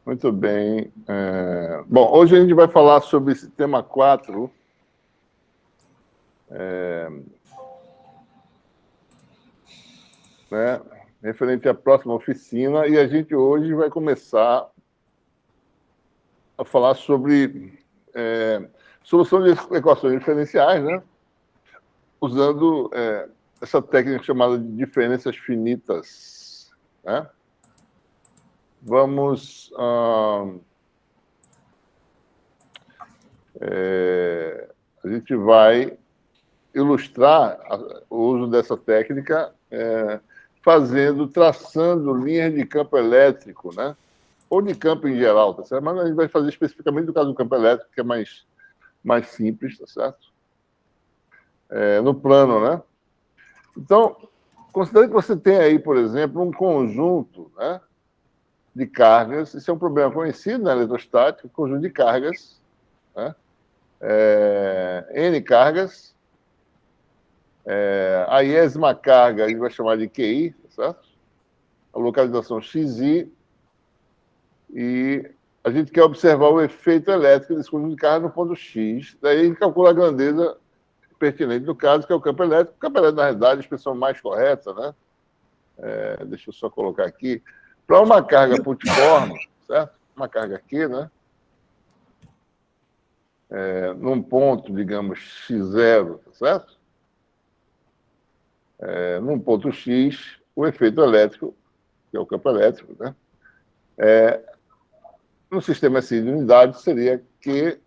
Muito bem. Bom, hoje a gente vai falar sobre esse tema 4, né, referente à próxima oficina, e a gente hoje vai começar a falar sobre solução de equações diferenciais, né, usando essa técnica chamada de diferenças finitas, né? Vamos a gente vai ilustrar o uso dessa técnica traçando linhas de campo elétrico, né? Ou de campo em geral, tá certo? Mas a gente vai fazer especificamente no caso do campo elétrico, que é mais simples, tá certo? No plano, né? Então, considere que você tem aí, por exemplo, um conjunto, né, de cargas. Isso é um problema conhecido na eletrostática, conjunto de cargas, né? N cargas. A iésima carga a gente vai chamar de QI, tá certo? A localização XI, e a gente quer observar o efeito elétrico desse conjunto de carga no ponto X. Daí a gente calcula a grandeza pertinente do caso, que é o campo elétrico. O campo elétrico, na realidade, é a expressão mais correta, né? Deixa eu só colocar aqui. Para uma carga putiforme, certo? Uma carga Q, né? Num ponto, digamos, X0, tá certo? Num ponto X, o efeito elétrico, que é o campo elétrico, né? No sistema assim de unidade, seria Q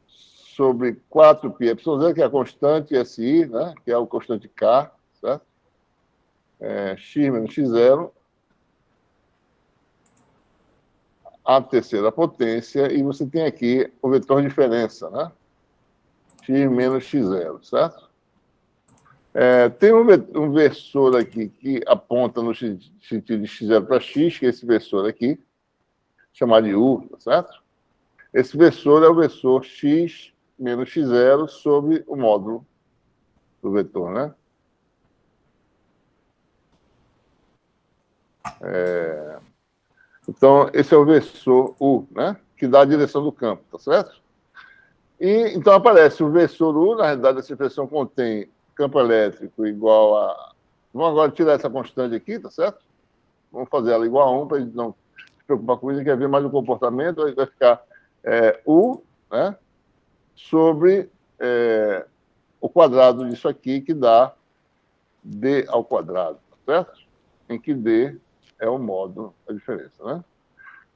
sobre 4πε0, que é a constante SI, né? Que é o constante K, certo? X menos X0, a terceira potência, e você tem aqui o vetor de diferença, né? X menos X0, certo? Tem um versor aqui que aponta no sentido de X0 para X, que é esse versor aqui, chamado de U, tá certo? Esse versor é o versor X menos X0 sobre o módulo do vetor, né? Então, esse é o versor U, né? Que dá a direção do campo, tá certo? E então aparece o versor U, na realidade, essa expressão contém campo elétrico igual a. Vamos agora tirar essa constante aqui, tá certo? Vamos fazer ela igual a 1 para a gente não se preocupar com isso, a gente quer ver mais o comportamento, aí vai ficar U, né? Sobre o quadrado disso aqui, que dá D ao quadrado, tá certo? Em que D é o módulo, a diferença, né?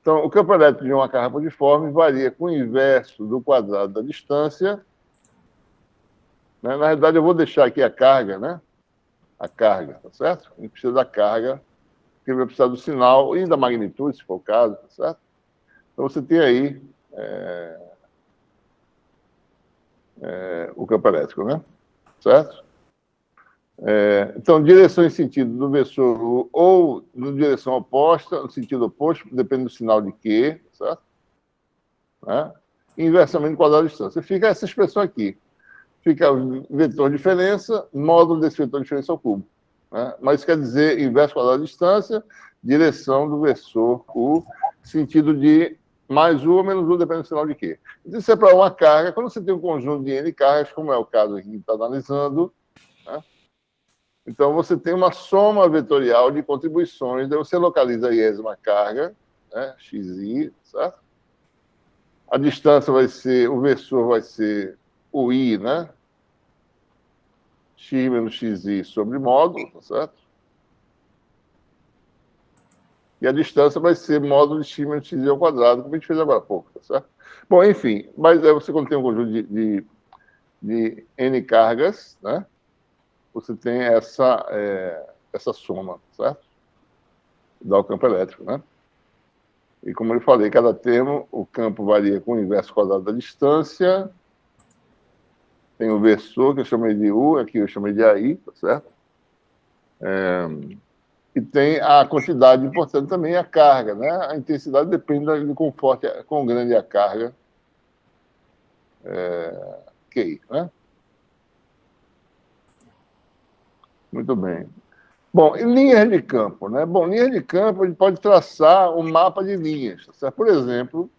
Então, o campo elétrico de uma carga putiforme varia com o inverso do quadrado da distância, né? Na realidade, eu vou deixar aqui a carga, né? A carga, tá certo? A gente precisa da carga, porque vai precisar do sinal e da magnitude, se for o caso, tá certo? Então, você tem aí o campo elétrico, né? Certo? Então, direção em sentido do versor U ou na direção oposta, no sentido oposto, depende do sinal de Q, certo? Né? Inversamente quadrado de distância. Fica essa expressão aqui. Fica o vetor de diferença, módulo desse vetor de diferença ao cubo. Né? Mas quer dizer inverso quadrado de distância, direção do versor U, sentido de mais U ou menos U, depende do sinal de Q. Isso é para uma carga. Quando você tem um conjunto de N cargas, como é o caso aqui que está analisando, né? Então, você tem uma soma vetorial de contribuições, daí você localiza a iésima carga, né, xi, certo? A distância vai ser, o versor vai ser o i, né? X menos xi sobre módulo, tá certo? E a distância vai ser módulo de x menos xi ao quadrado, como a gente fez agora há pouco, tá certo? Bom, enfim, mas aí você, quando tem um conjunto de N cargas, né? Você tem essa soma, certo? Dá o campo elétrico, né? E como eu falei, cada termo, o campo varia com o inverso quadrado da distância. Tem o versor, que eu chamei de U, aqui eu chamei de AI, tá certo? E tem a quantidade importante também, a carga, né? A intensidade depende do quão forte, quão grande é a carga. QI, né? Muito bem. Bom, e linhas de campo, né? Bom, linhas de campo, a gente pode traçar um mapa de linhas. Certo? Por exemplo,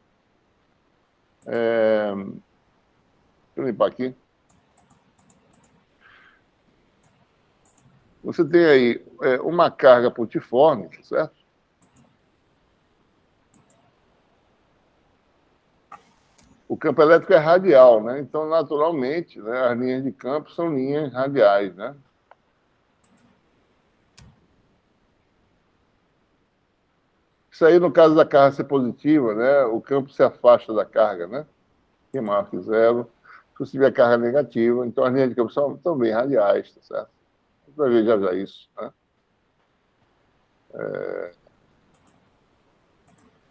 deixa eu limpar aqui. Você tem aí uma carga pontiforme, certo? O campo elétrico é radial, né? Então, naturalmente, né, as linhas de campo são linhas radiais, né? Isso aí, no caso da carga ser positiva, né, o campo se afasta da carga, né? Que marca zero. Se você tiver carga negativa, então as linhas de campo são também radiais, tá certo? Você vai ver já isso, né?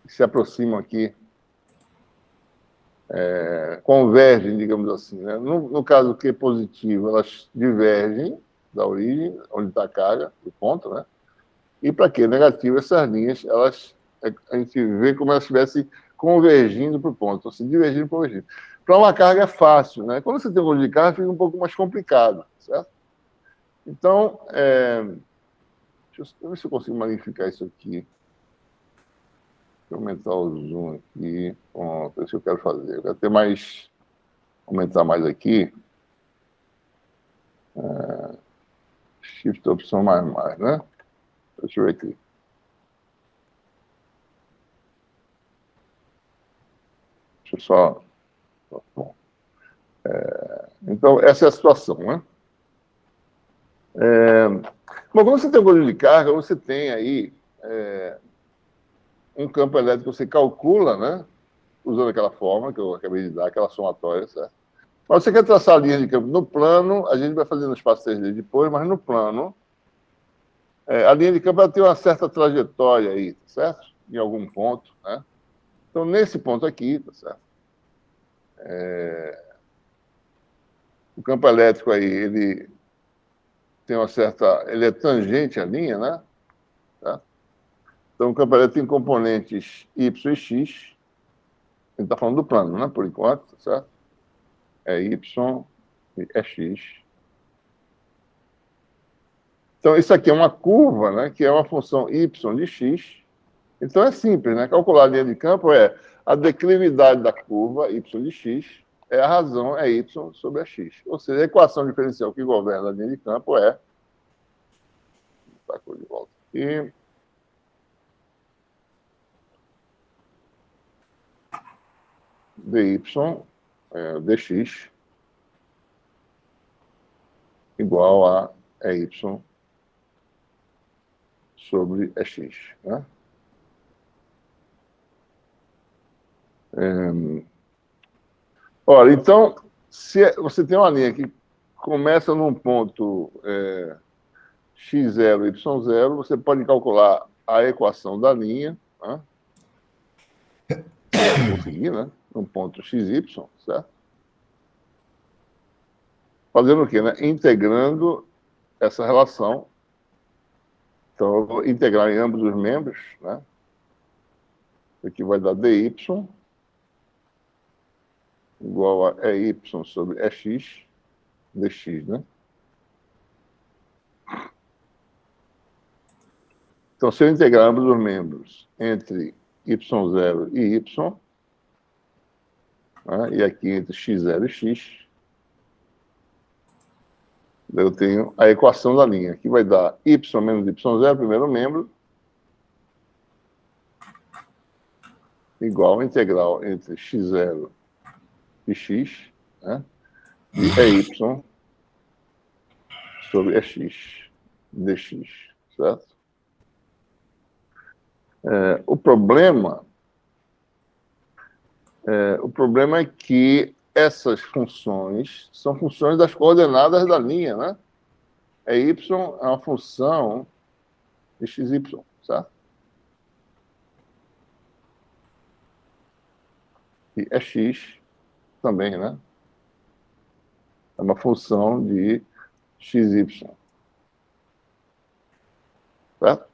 Se aproximam aqui, convergem, digamos assim, né? No caso Q positivo, elas divergem da origem, onde está a carga, do ponto, né? E para Q negativo, essas linhas, a gente vê como elas estivessem convergindo para o ponto, então, se divergindo, convergindo. Para uma carga é fácil, né? Quando você tem um volume de carga, fica um pouco mais complicado, certo? Então, deixa eu ver se eu consigo magnificar isso aqui. Deixa eu aumentar o zoom aqui. Pronto, é isso que eu quero fazer. Eu quero ter mais, aumentar mais aqui. Shift opção mais, né? Deixa eu ver aqui. Deixa eu só... Bom. Então, essa é a situação, né? Bom, quando você tem um volume de carga, você tem aí um campo elétrico que você calcula, né? Usando aquela forma que eu acabei de dar, aquela somatória, certo? Mas você quer traçar a linha de campo no plano, a gente vai fazer no espaço 3D depois, mas no plano, a linha de campo ela tem uma certa trajetória aí, tá certo? Em algum ponto, né? Então, nesse ponto aqui, tá certo? O campo elétrico aí, ele tem uma certa... Ele é tangente à linha, né? Tá? Então, o campo elétrico tem componentes Y e X. A gente está falando do plano, né? Por enquanto, tá certo? É Y e é X. Então, isso aqui é uma curva, né? Que é uma função Y de X. Então, é simples, né? Calcular a linha de campo é a declividade da curva Y de X, a razão é Y sobre a X. Ou seja, a equação diferencial que governa a linha de campo é... Tá, de volta aqui. dy, dx, igual a y sobre x, né? Ora, então, se você tem uma linha que começa num ponto x0, y0, você pode calcular a equação da linha, né? Conseguir, né? Num ponto xy, certo? Fazendo o quê, né? Integrando essa relação. Então, eu vou integrar em ambos os membros, né? Aqui vai dar dy igual a EY sobre EX dx, né? Então, se eu integrar ambos os membros entre y0 e y, né, e aqui entre x0 e x, eu tenho a equação da linha, que vai dar y menos y0, primeiro membro, igual a integral entre x0 e x, né, e y sobre x dx, certo? O problema é que essas funções são funções das coordenadas da linha, né? Y é uma função de xy, certo? E é x também, né? É uma função de xy, certo?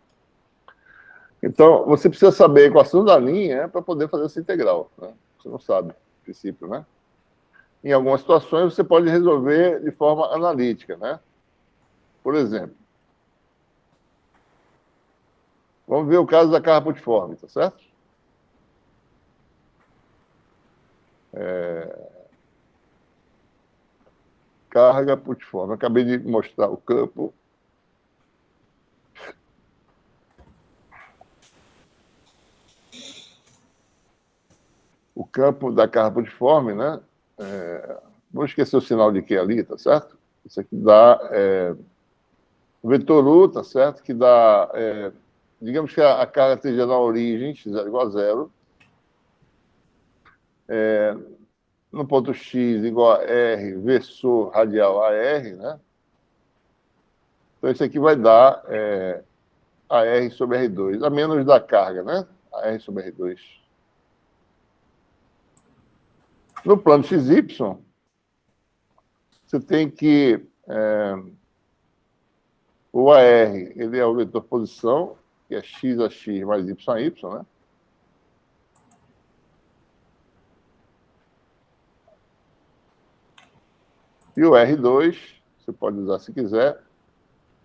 Então, você precisa saber a equação da linha para poder fazer essa integral, né? Você não sabe, a princípio, né? Em algumas situações, você pode resolver de forma analítica, né? Por exemplo, Vamos ver o caso da carga putiforme, tá certo? Carga putiforme. Acabei de mostrar o campo. O campo da carga putiforme, né? Vou esquecer o sinal de Q ali, tá certo? Isso aqui dá vetor U, tá certo? Que dá, digamos que a carga esteja na origem, x é igual a zero. No ponto x igual a R, versor radial a R, né? Então, isso aqui vai dar a R sobre R2, a menos da carga, né? A R sobre R2. No plano XY, você tem que o AR, ele é o vetor posição, que é x a x mais y a y, né? E o R2, você pode usar se quiser,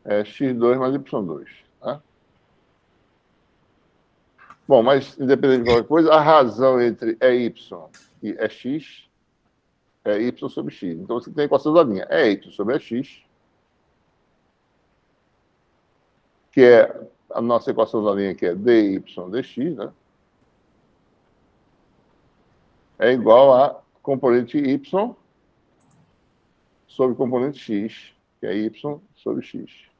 é x2 mais y2. Tá? Bom, mas independente de qualquer coisa, a razão entre y e x é y sobre x. Então você tem a equação da linha. É y sobre x, que é a nossa equação da linha, que é dy dx, né? É igual a componente y sobre componente x, que é y sobre x.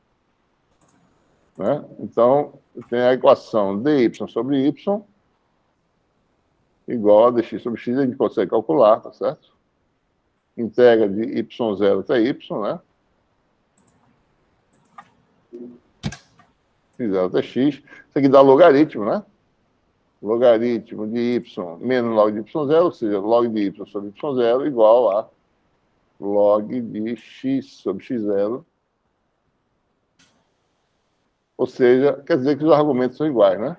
Né? Então, tem a equação dy sobre y igual a dx sobre x, a gente consegue calcular, tá certo? Integra de y0 até y, né? Y0 até x. Isso aqui dá logaritmo, né? Logaritmo de y menos log de y0, ou seja, log de y sobre y0 igual a log de x sobre x0. Ou seja, quer dizer que os argumentos são iguais, né?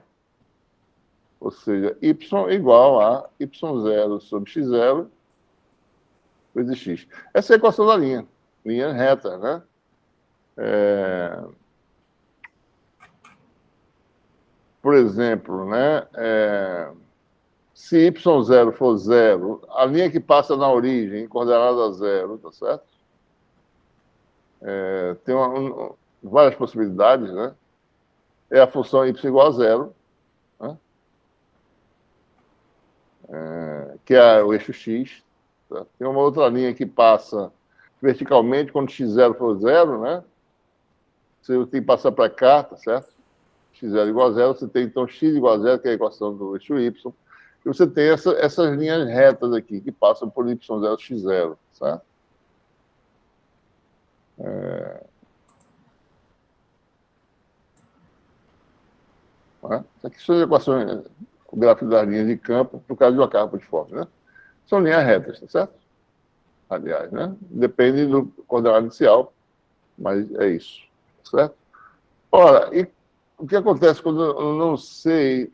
Ou seja, y igual a y0 sobre x0 vezes x. Essa é a equação da linha reta, né? Por exemplo, né? Se y0 for zero, a linha que passa na origem, coordenada zero, tá certo? Tem várias possibilidades, né? É a função y igual a zero, né? Que é o eixo x. Tá? Tem uma outra linha que passa verticalmente, quando x0 for zero, né? Você tem que passar para cá, tá certo? x0 igual a zero, você tem então x igual a zero, que é a equação do eixo y. E você tem essas linhas retas aqui, que passam por y0, x0, certo? Né? Isso aqui são as equações, o gráfico das linhas de campo, por causa de uma carga putiforme, né? São linhas retas, tá certo? Aliás, né? Depende do coordenado inicial, mas é isso, certo? Ora, e o que acontece quando eu não sei...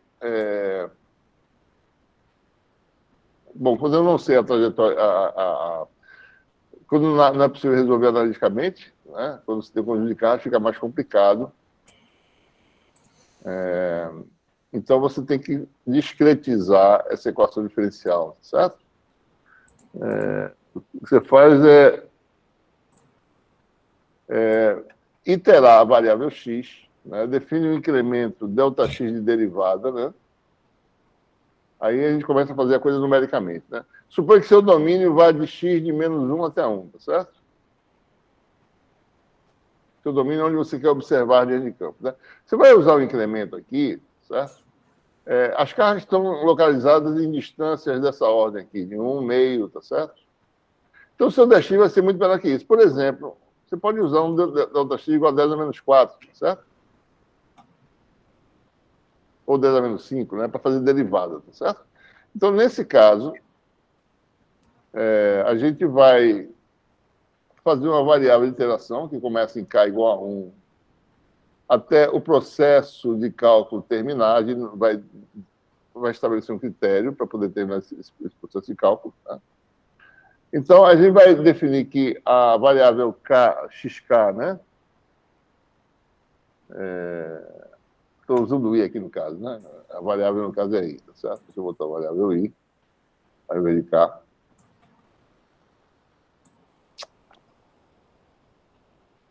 Bom, quando eu não sei a trajetória... Quando não é possível resolver analiticamente, né? Quando você tem conjunto de cargas, fica mais complicado. Então, você tem que discretizar essa equação diferencial, certo? O que você faz é iterar a variável x, né? Define o incremento ΔX de derivada, né? Aí a gente começa a fazer a coisa numericamente, né? Suponha que seu domínio vá de x de menos 1 até 1, tá certo? Seu domínio é onde você quer observar a linha de campo, né? Você vai usar o incremento aqui, certo? As cargas estão localizadas em distâncias dessa ordem aqui, de 1, meio, tá certo? Então, o seu dx vai ser muito menor que isso. Por exemplo, você pode usar um ΔX igual a 10 a menos 4, certo? Ou 10 a menos 5, né? Para fazer derivada, tá certo? Então, nesse caso, a gente vai fazer uma variável de interação que começa em K igual a 1 até o processo de cálculo terminar. A gente vai estabelecer um critério para poder terminar esse processo de cálculo. Tá? Então, a gente vai definir que a variável xk, né? estou usando o i aqui no caso, né? A variável no caso é i, tá certo? Deixa eu botar a variável i, vai verificar.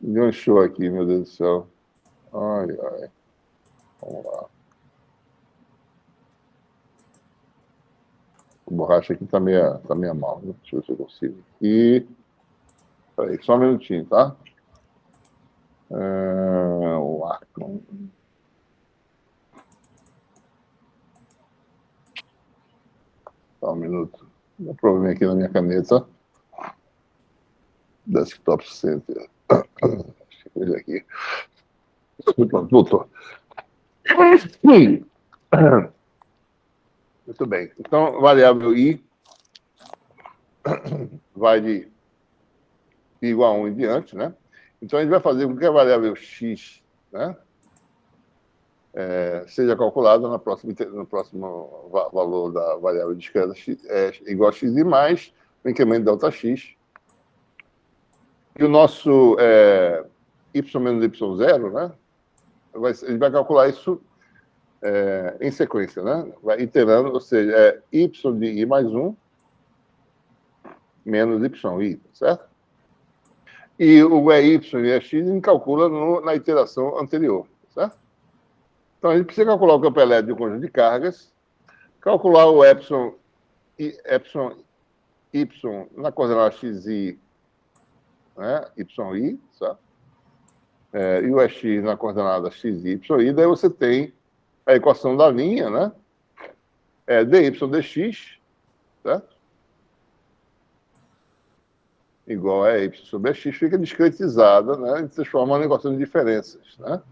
Deu um show aqui, meu Deus do céu. Ai, ai. Vamos lá. A borracha aqui tá meio mal, né? Deixa eu ver se eu consigo. E peraí, só um minutinho, tá? O arco. Só um minuto. Dá problema aqui na minha caneta. Desktop Center. Deixa eu ver aqui. Pronto, voltou. Muito bem. Então, variável i vai de i igual a 1 em diante, né? Então, a gente vai fazer com que a variável x, né, seja calculada no próximo valor da variável discreta x, igual a x e mais o incremento delta x. E o nosso y menos y0, né, a gente vai calcular isso em sequência, né? Vai iterando, ou seja, y de i mais 1 menos yi, certo? E o EY e EX a gente calcula na iteração anterior, certo? Então, a gente precisa calcular o campo elétrico de um conjunto de cargas, calcular o epsilon y na coordenada xi, né, yi, certo? E o EX na coordenada xi, daí você tem a equação da linha, né? Dy dx, certo? Igual a y sobre x, fica discretizada, né? E transforma em equação de diferenças, né?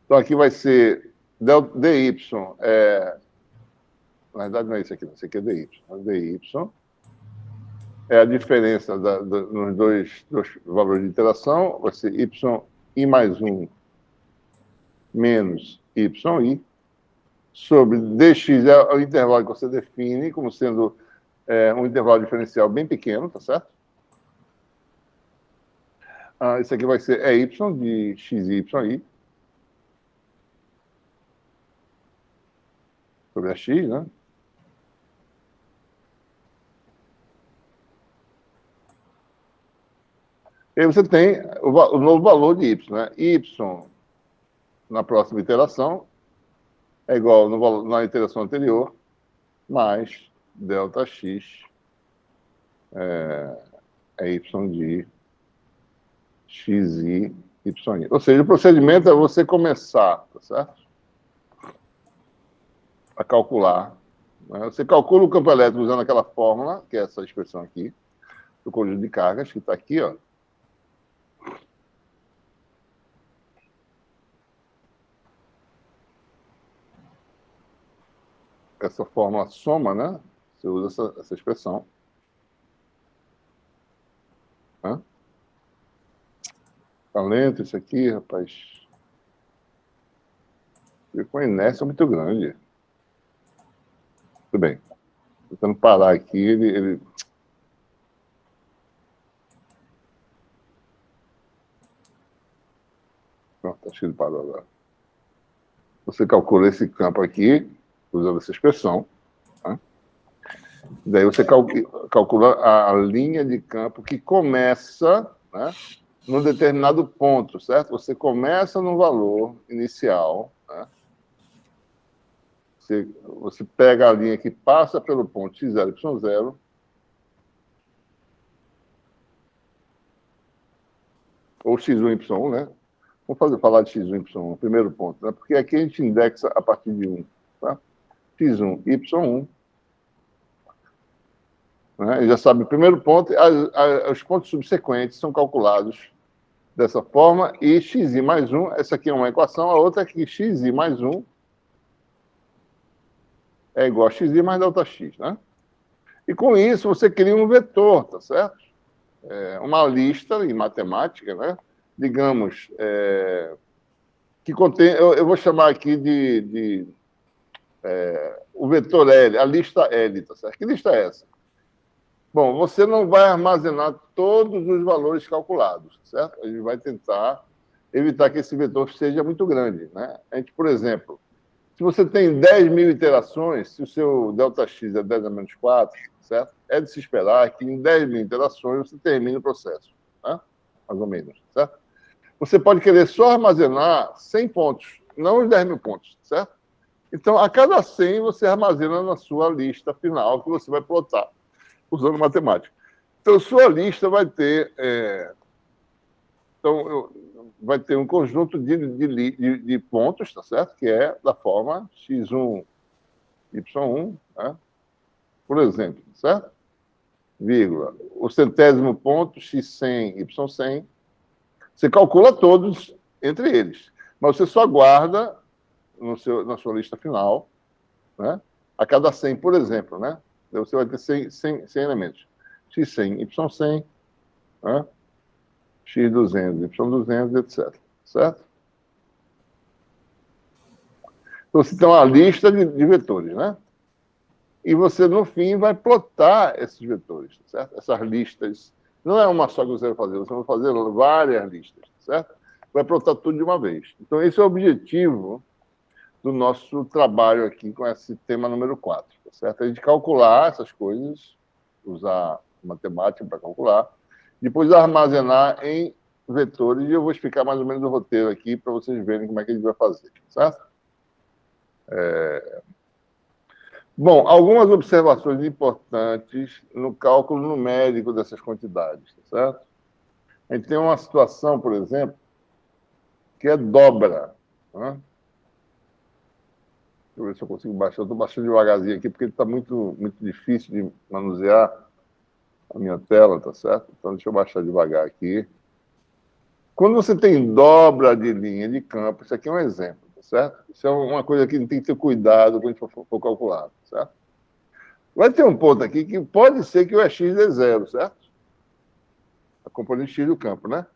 Então, aqui vai ser dy, na verdade não é isso aqui, não, isso aqui é dy. Dy é a diferença nos dois valores de interação, vai ser y mais 1 menos yi, sobre dx é o intervalo que você define como sendo um intervalo diferencial bem pequeno, tá certo? Isso aqui vai ser y de xi sobre a x, né? E aí você tem o novo valor de y, né? Y na próxima iteração é igual na iteração anterior mais delta x y de xi, yi. Ou seja, o procedimento é você começar, tá certo? A calcular. Né? Você calcula o campo elétrico usando aquela fórmula, que é essa expressão aqui, do conjunto de cargas, que está aqui, ó. Essa fórmula soma, né? Você usa essa expressão. Tá lento isso aqui, rapaz. Fica com inércia muito grande. Tudo bem. Tentando parar aqui, ele... Pronto, acho que ele parou agora. Você calcula esse campo aqui, usando essa expressão. Tá? Daí você calcula a linha de campo que começa, né, num determinado ponto, certo? Você começa no valor inicial, né? Você pega a linha que passa pelo ponto x0, y0, ou x1, y1, né? Vamos falar de x1, y1, primeiro ponto, né? Porque aqui a gente indexa a partir de 1, tá? x1, y1, né? E já sabe, o primeiro ponto, os pontos subsequentes são calculados dessa forma, e xi mais 1, essa aqui é uma equação, a outra é que xi mais 1 é igual a xi mais delta x, né? E com isso você cria um vetor, tá certo? Uma lista em matemática, né? Digamos, que contém, eu vou chamar aqui de o vetor L, a lista L, tá certo? Que lista é essa? Bom, você não vai armazenar todos os valores calculados, certo? A gente vai tentar evitar que esse vetor seja muito grande, né? A gente, por exemplo, se você tem 10.000 iterações, se o seu ΔX é 10 a menos 4, certo? É de se esperar que em 10.000 iterações você termine o processo, né? Mais ou menos, certo? Você pode querer só armazenar 100 pontos, não os 10.000 pontos, certo? Então, a cada 100 você armazena na sua lista final que você vai plotar, usando matemática. Então, sua lista vai ter... vai ter um conjunto de pontos, tá certo? Que é da forma x1, y1, né? Por exemplo, certo? Vírgula. O centésimo ponto, x100, y100. Você calcula todos entre eles, mas você só guarda na sua lista final, né? A cada 100, por exemplo, né? Você vai ter 100 elementos. x100, y100, né? x200, y200, etc. Certo? Então, você tem uma lista de vetores, né? E você, no fim, vai plotar esses vetores, certo? Essas listas. Não é uma só que você vai fazer, você vai fazer várias listas, certo? Vai plotar tudo de uma vez. Então, esse é o objetivo do nosso trabalho aqui com esse tema número 4, certo? A gente calcular essas coisas, usar matemática para calcular, depois armazenar em vetores, e eu vou explicar mais ou menos o roteiro aqui para vocês verem como é que a gente vai fazer, certo? Bom, algumas observações importantes no cálculo numérico dessas quantidades, certo? A gente tem uma situação, por exemplo, que é dobra, né? Deixa eu ver se eu consigo baixar. Eu estou baixando devagarzinho aqui, porque está muito difícil de manusear a minha tela, tá certo? Então, deixa eu baixar devagar aqui. Quando você tem dobra de linha de campo, isso aqui é um exemplo, tá certo? Isso é uma coisa que tem que ter cuidado quando a gente for calcular, certo? Vai ter um ponto aqui que pode ser que o EX dê zero, certo? A componente X do campo, né?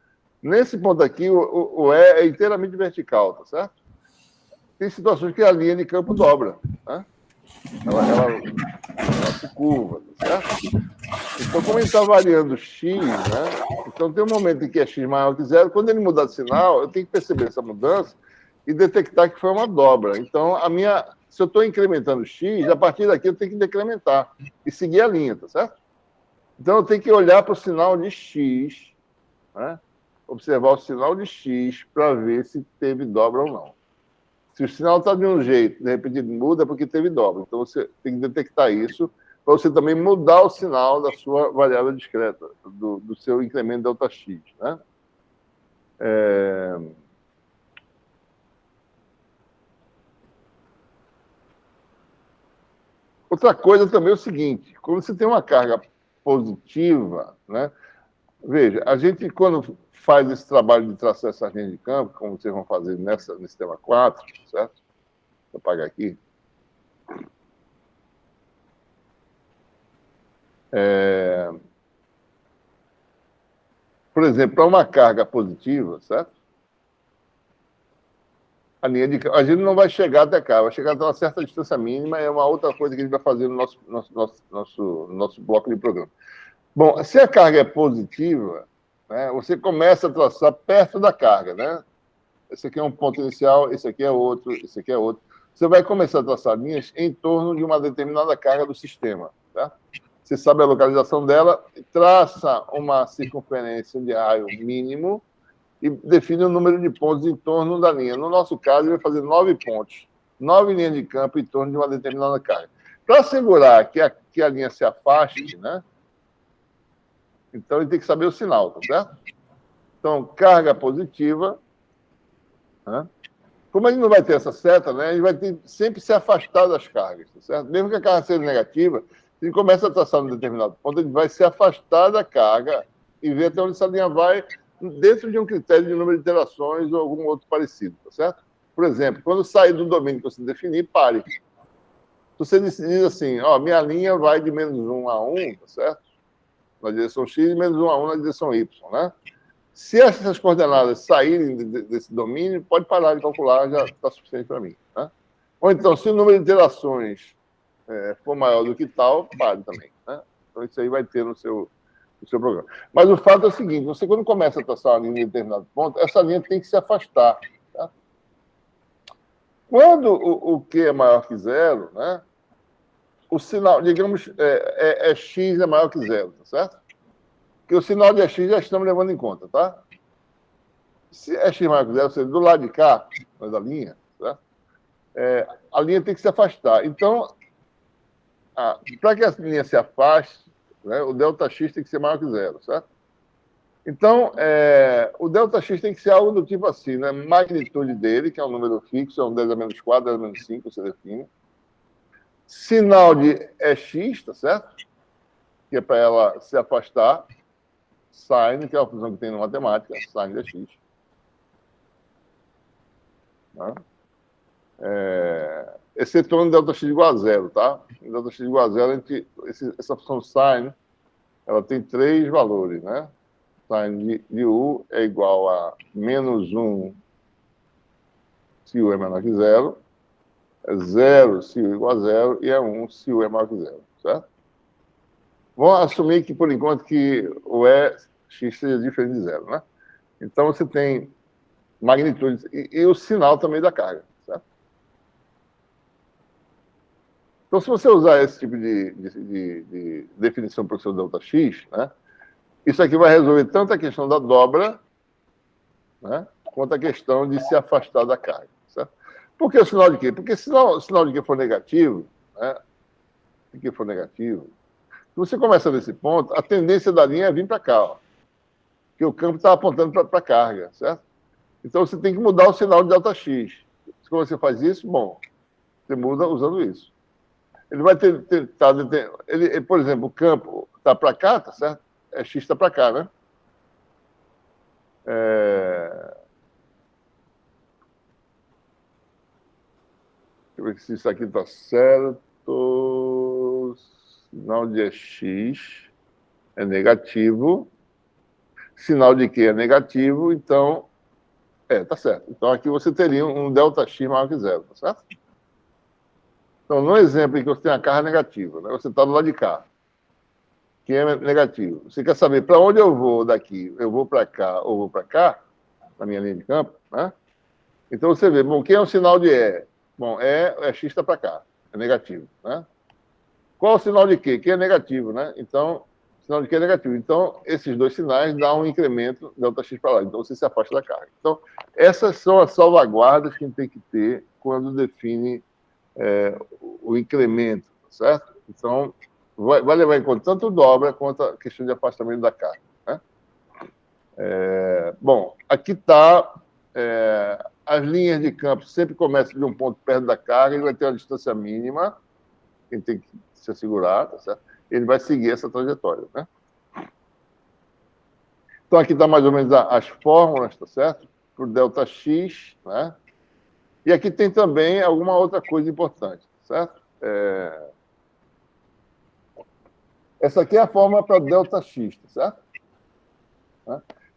Nesse ponto aqui, o E é inteiramente vertical, tá certo? Tem situações que a linha de campo dobra, né? Ela se curva, tá certo? Então, como ele está variando x, né? Então, tem um momento em que é x maior que zero. Quando ele mudar de sinal, eu tenho que perceber essa mudança e detectar que foi uma dobra. Então, se eu estou incrementando x, a partir daqui eu tenho que decrementar e seguir a linha, tá certo? Então, eu tenho que olhar para o sinal de x, né? Observar o sinal de x para ver se teve dobra ou não. Se o sinal está de um jeito, de repente muda porque teve dobra. Então, você tem que detectar isso para você também mudar o sinal da sua variável discreta, do seu incremento ΔX, né? Outra coisa também é o seguinte, quando você tem uma carga positiva, né? Veja, a gente, quando faz esse trabalho de traçar essa linha de campo, como vocês vão fazer nesse tema 4, certo? Vou apagar aqui. Por exemplo, para uma carga positiva, certo? A linha de campo, a gente não vai chegar até cá, vai chegar até uma certa distância mínima, é uma outra coisa que a gente vai fazer no nosso bloco de programa. Bom, se a carga é positiva, né, você começa a traçar perto da carga, né? Esse aqui é um ponto inicial, esse aqui é outro, esse aqui é outro. Você vai começar a traçar linhas em torno de uma determinada carga do sistema, tá? Você sabe a localização dela, traça uma circunferência de raio mínimo e define o número de pontos em torno da linha. No nosso caso, ele vai fazer 9 pontos, 9 linhas de campo em torno de uma determinada carga. Para assegurar que a linha se afaste, né? Então, ele tem que saber o sinal, tá certo? Então, carga positiva, né? Como a gente não vai ter essa seta, né? A gente vai ter sempre se afastar das cargas, tá certo? Mesmo que a carga seja negativa, se ele começa a traçar um determinado ponto, ele vai se afastar da carga e ver até onde essa linha vai dentro de um critério de número de iterações ou algum outro parecido, tá certo? Por exemplo, quando sair do domínio que você definir, pare. Se você diz assim, ó, minha linha vai de menos 1 a 1, tá certo? Na direção X e menos 1 a 1 na direção Y, né? Se essas coordenadas saírem desse domínio, pode parar de calcular, já está suficiente para mim, né? Ou então, se o número de iterações for maior do que tal, pare também, né? Então, isso aí vai ter no seu do seu programa. Mas o fato é o seguinte, você quando começa a traçar uma linha em determinado ponto, essa linha tem que se afastar. Tá? Quando o Q é maior que zero, né, o sinal, digamos, x é maior que zero, tá certo? Porque o sinal de x já estamos levando em conta, tá? Se x maior que zero, ou seja, do lado de cá, da linha, tá? A linha tem que se afastar. Então, para que a linha se afaste, né, o ΔX tem que ser maior que zero, certo? Então, o ΔX tem que ser algo do tipo assim, né? Magnitude dele, que é um número fixo, é um 10 a menos 4, 10 a menos 5, você define. Sinal de x, tá certo? Que é para ela se afastar. Sin, que é a função que tem na matemática, sin de x. Né? Excetuando ΔX igual a zero, tá? Em ΔX igual a zero, essa função sin, ela tem 3 valores, né? Sin de u é igual a menos 1 se u é menor que zero, é 0 se u é igual a zero e é 1 se u é maior que zero, certo? Vamos assumir que, por enquanto, que o x seja diferente de zero, né? Então, você tem magnitude e o sinal também da carga, certo? Então, se você usar esse tipo de definição para o seu ΔX, né, isso aqui vai resolver tanto a questão da dobra, né, quanto a questão de se afastar da carga, certo? Por que o sinal de quê? Porque se o sinal de que for negativo, né, se que for negativo, se você começa nesse ponto, a tendência da linha é vir para cá, ó, porque o campo está apontando para a carga, certo? Então, você tem que mudar o sinal de ΔX. Como você faz isso? Bom, você muda usando isso. Ele vai tentar... por exemplo, o campo está para cá, tá certo? X está para cá, né? Deixa eu ver se isso aqui está certo. Sinal de x é negativo. Sinal de Q é negativo, então... tá certo. Então, aqui você teria um ΔX maior que zero, tá certo? Então, no exemplo em que você tem a carga negativa, né, você está do lado de cá, que é negativo. Você quer saber para onde eu vou daqui? Eu vou para cá ou vou para cá, na minha linha de campo, né? Então, você vê, bom, quem é o sinal de E? Bom, X está para cá, é negativo, né? Qual é o sinal de Q? Q é negativo, né? Então, o sinal de Q é negativo. Então, esses dois sinais dão um incremento ΔX para lá. Então, você se afasta da carga. Então, essas são as salvaguardas que a gente tem que ter quando define o incremento, certo? Então, vai levar em conta tanto dobra quanto a questão de afastamento da carga. Né? Bom, aqui está... as linhas de campo sempre começam de um ponto perto da carga, ele vai ter uma distância mínima, ele tem que se assegurar, tá certo? Ele vai seguir essa trajetória, né? Então, aqui está mais ou menos as fórmulas, tá certo? Para o ΔX, né? E aqui tem também alguma outra coisa importante, certo? Essa aqui é a fórmula para ΔX, tá certo?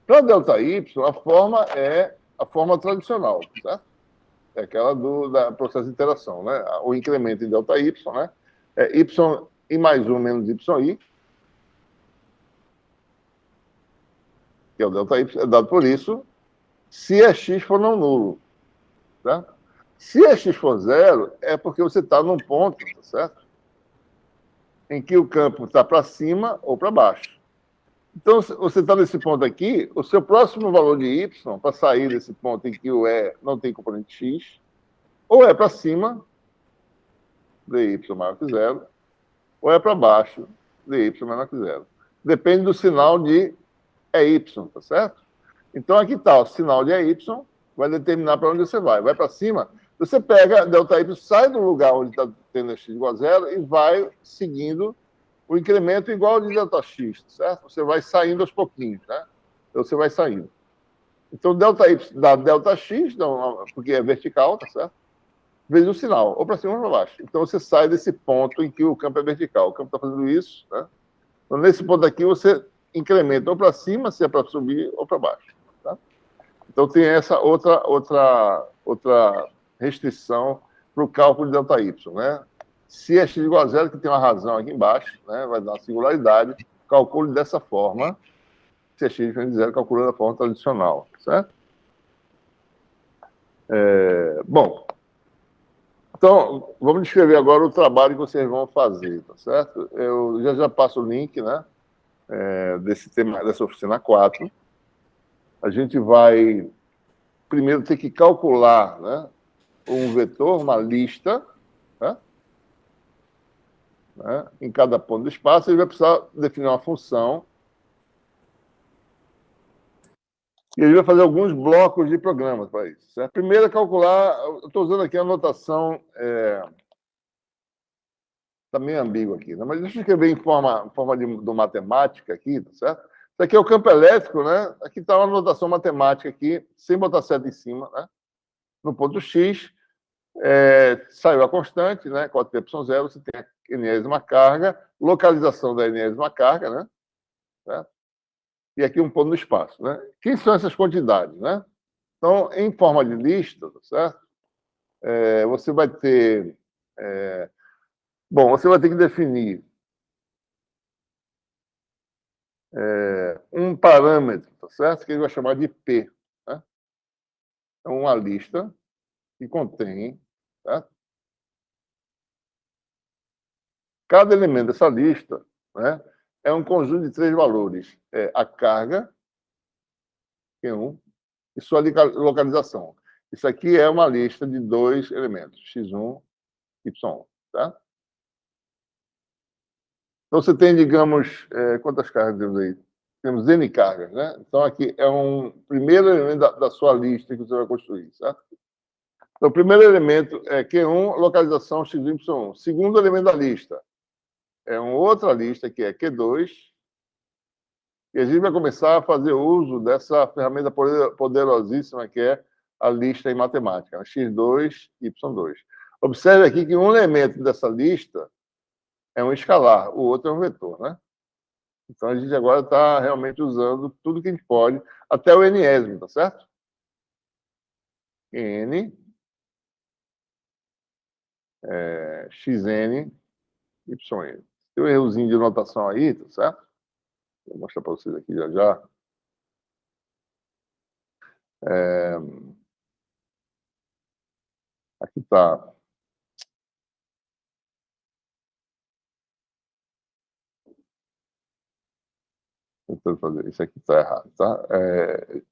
Para ΔY, a forma é a forma tradicional, certo? É aquela da processo de interação, né? O incremento em ΔY, né? É y mais 1 menos yi, que é o ΔY, é dado por isso, se x for não nulo, certo? Se x for zero, é porque você está num ponto, tá certo? Em que o campo está para cima ou para baixo. Então, se você está nesse ponto aqui, o seu próximo valor de y, para sair desse ponto em que o E não tem componente x, ou é para cima, dy maior que zero, ou é para baixo, dy menor que zero. Depende do sinal de EY, tá certo? Então, aqui está, o sinal de EY vai determinar para onde você vai. Vai para cima, você pega ΔY, sai do lugar onde está tendo x igual a zero e vai seguindo o incremento igual ao de ΔX, certo? Você vai saindo aos pouquinhos, né? Então, você vai saindo. Então, ΔY dá ΔX, porque é vertical, tá certo? Vezes o sinal, ou para cima ou para baixo. Então, você sai desse ponto em que o campo é vertical. O campo está fazendo isso, né? Então, nesse ponto aqui, você incrementa ou para cima, se é para subir, ou para baixo. Tá? Então, tem essa outra restrição para o cálculo de ΔY, né? Se é x igual a zero, que tem uma razão aqui embaixo, né? Vai dar uma singularidade, calcule dessa forma. Se é x diferente de zero, calcula da forma tradicional, certo? Bom, então, vamos descrever agora o trabalho que vocês vão fazer, tá certo? Eu já passo o link, né, desse tema, dessa oficina 4. A gente vai primeiro ter que calcular, né, um vetor, uma lista, né, em cada ponto do espaço. Ele vai precisar definir uma função. E ele vai fazer alguns blocos de programas para isso. Certo? Primeiro é calcular, eu estou usando aqui a notação, está meio ambígua aqui, né? Mas deixa eu escrever em forma de matemática aqui, tá certo? Isso aqui é o campo elétrico, né? Aqui está uma notação matemática aqui, sem botar seta em cima, né? No ponto X, saiu a constante, né? 4π0, você tem a enésima carga, localização da enésima carga, né? Certo? E aqui um ponto no espaço, né? Quem são essas quantidades, né? Então, em forma de lista, tá certo? Você vai ter... você vai ter que definir um parâmetro, tá certo? Que ele vai chamar de P. Né? É uma lista que contém... Tá? Cada elemento dessa lista, né, é um conjunto de 3 valores. A carga, Q1, e sua localização. Isso aqui é uma lista de 2 elementos, x1 e y1. Tá? Então, você tem, digamos, quantas cargas temos aí? Temos N cargas, né? Então, aqui é um primeiro elemento da sua lista que você vai construir, certo? Então, o primeiro elemento é Q1, localização x1 e y1. Segundo elemento da lista é uma outra lista, que é Q2, e a gente vai começar a fazer uso dessa ferramenta poderosíssima que é a lista em matemática, né? x2 e y2. Observe aqui que um elemento dessa lista é um escalar, o outro é um vetor, né? Então, a gente agora está realmente usando tudo que a gente pode, até o enésimo, tá certo? N, xn, yn. Tem um errozinho de notação aí, tá certo? Vou mostrar para vocês aqui já já. Aqui está. Tentando fazer. Isso aqui está errado, tá?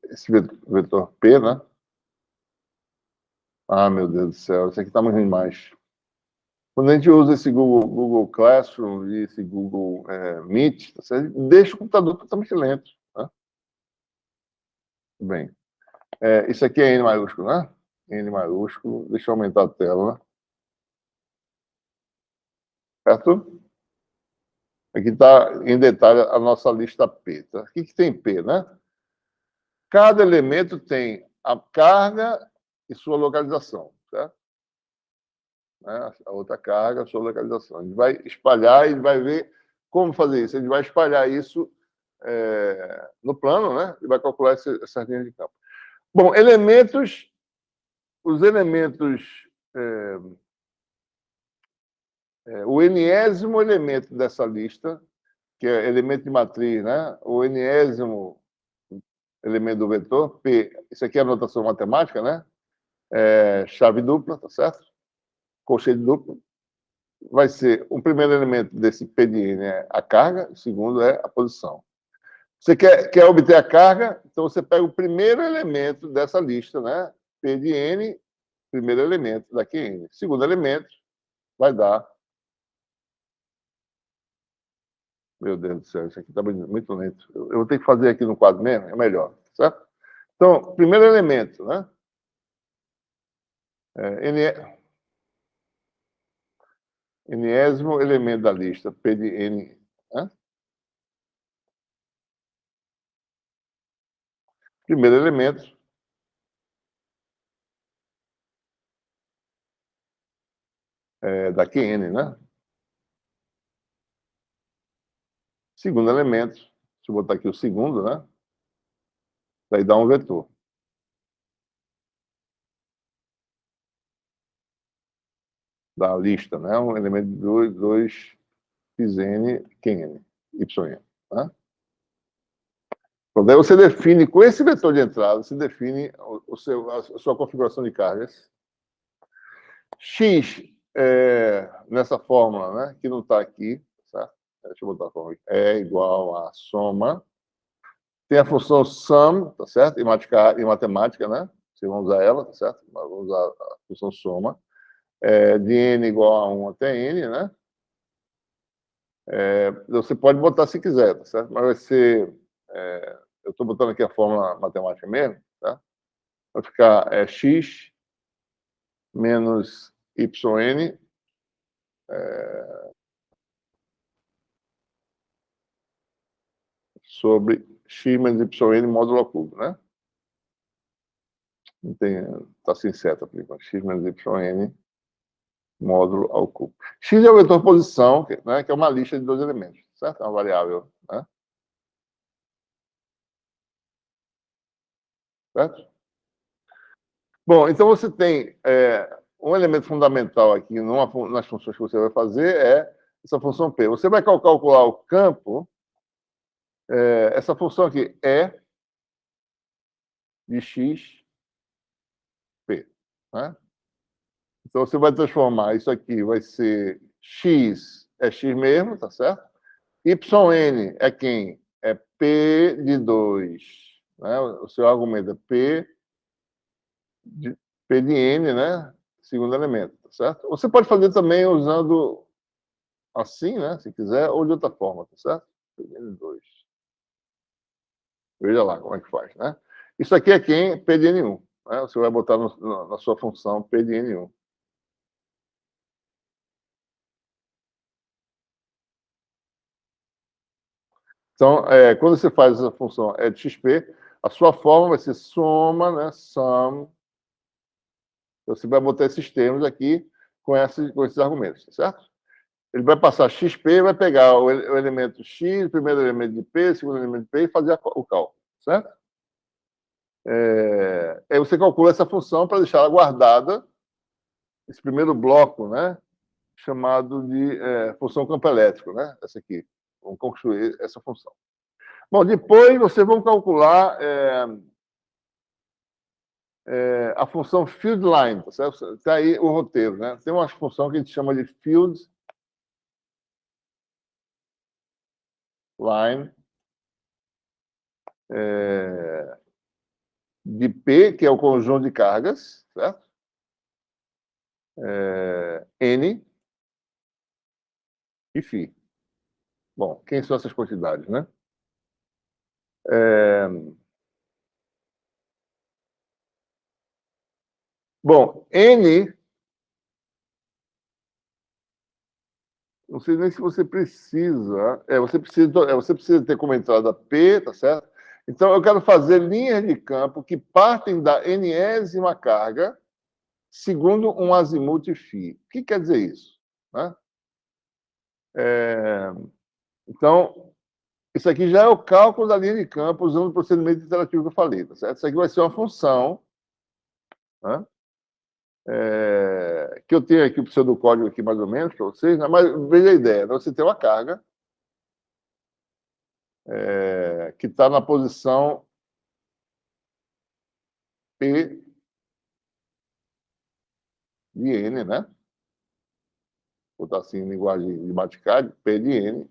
Esse vetor P, né? Ah, meu Deus do céu, isso aqui está muito demais. Quando a gente usa esse Google Classroom e esse Google Meet, você deixa o computador totalmente lento. Tá? Bem, isso aqui é N maiúsculo, né? N maiúsculo. Deixa eu aumentar a tela. Certo? Aqui está em detalhe a nossa lista P. Tá? O que tem P, né? Cada elemento tem a carga e sua localização, certo? Né? A outra carga, a sua localização. A gente vai espalhar e vai ver como fazer isso. A gente vai espalhar isso no plano, né? E vai calcular essas linhas de campo. Bom, os elementos... o enésimo elemento dessa lista, que é elemento de matriz, né? O enésimo elemento do vetor, P, isso aqui é a notação matemática, né? Chave dupla, tá certo? Colchete duplo. Vai ser o primeiro elemento desse P de N é a carga, o segundo é a posição. Você quer obter a carga, então você pega o primeiro elemento dessa lista, né? P de N, primeiro elemento da QN. Segundo elemento vai dar... Meu Deus do céu, isso aqui está muito lento. Eu vou ter que fazer aqui no quadro mesmo, é melhor, certo? Então, primeiro elemento, né? Enésimo elemento da lista, P de N. Né? Primeiro elemento da QN, né? Segundo elemento, deixa eu botar aqui o segundo, né? Daí dá um vetor. Da lista, né? Um elemento de 2 xn, QN, yn. Né? Então, daí você define, com esse vetor de entrada, você define a sua configuração de cargas. X, nessa fórmula, né, que não está aqui, certo? Deixa eu botar a fórmula aqui. É igual a soma. Tem a função sum, tá certo? Em matemática, né? Vocês vão usar ela, tá certo? Nós vamos usar a função soma. De n igual a 1 até n, né? Você pode botar se quiser, tá certo? Mas vai ser... eu estou botando aqui a fórmula matemática mesmo, tá? Vai ficar x menos yn sobre x menos yn módulo ao cubo, né? Não tem... Está sem seta por enquanto. X menos yn módulo ao cubo. X é o vetor posição, né, que é uma lista de 2 elementos, certo? É uma variável, né? Certo? Bom, então você tem um elemento fundamental aqui nas funções que você vai fazer é essa função P. Você vai calcular o campo, essa função aqui é de x, P. Né? Então você vai transformar isso aqui, vai ser x é x mesmo, tá certo? Yn é quem? É P de 2. Né? O seu argumento é P de n, né? Segundo elemento, tá certo? Você pode fazer também usando assim, né? Se quiser, ou de outra forma, tá certo? P de n 2. Veja lá como é que faz, né? Isso aqui é quem? P de n1. Né? Você vai botar na sua função P de n1. Então, quando você faz essa função de xp, a sua forma vai ser soma, né? Sum. Você vai botar esses termos aqui com esses argumentos, tá certo? Ele vai passar xp, vai pegar o elemento x, o primeiro elemento de p, o segundo elemento de p e fazer o cálculo, certo? Aí você calcula essa função para deixar ela guardada, esse primeiro bloco, né? Chamado de função campo elétrico, né? Essa aqui. Vamos construir essa função. Bom, depois vocês vão calcular a função field line, tá certo? Está aí o roteiro, né? Tem uma função que a gente chama de field line de P, que é o conjunto de cargas, certo? N e φ. Bom, quem são essas quantidades, né? Bom, N, não sei nem se você precisa, você precisa ter como entrada P, tá certo? Então, eu quero fazer linhas de campo que partem da enésima carga segundo um azimuth φ. O que quer dizer isso? Né? Então, isso aqui já é o cálculo da linha de campo usando o procedimento interativo que eu falei, tá certo? Isso aqui vai ser uma função, né? Que eu tenho aqui o pseudocódigo aqui mais ou menos para vocês, né? Mas veja a ideia, né? Você tem uma carga que está na posição P de N, né? Vou botar assim em linguagem de Maticad, P de N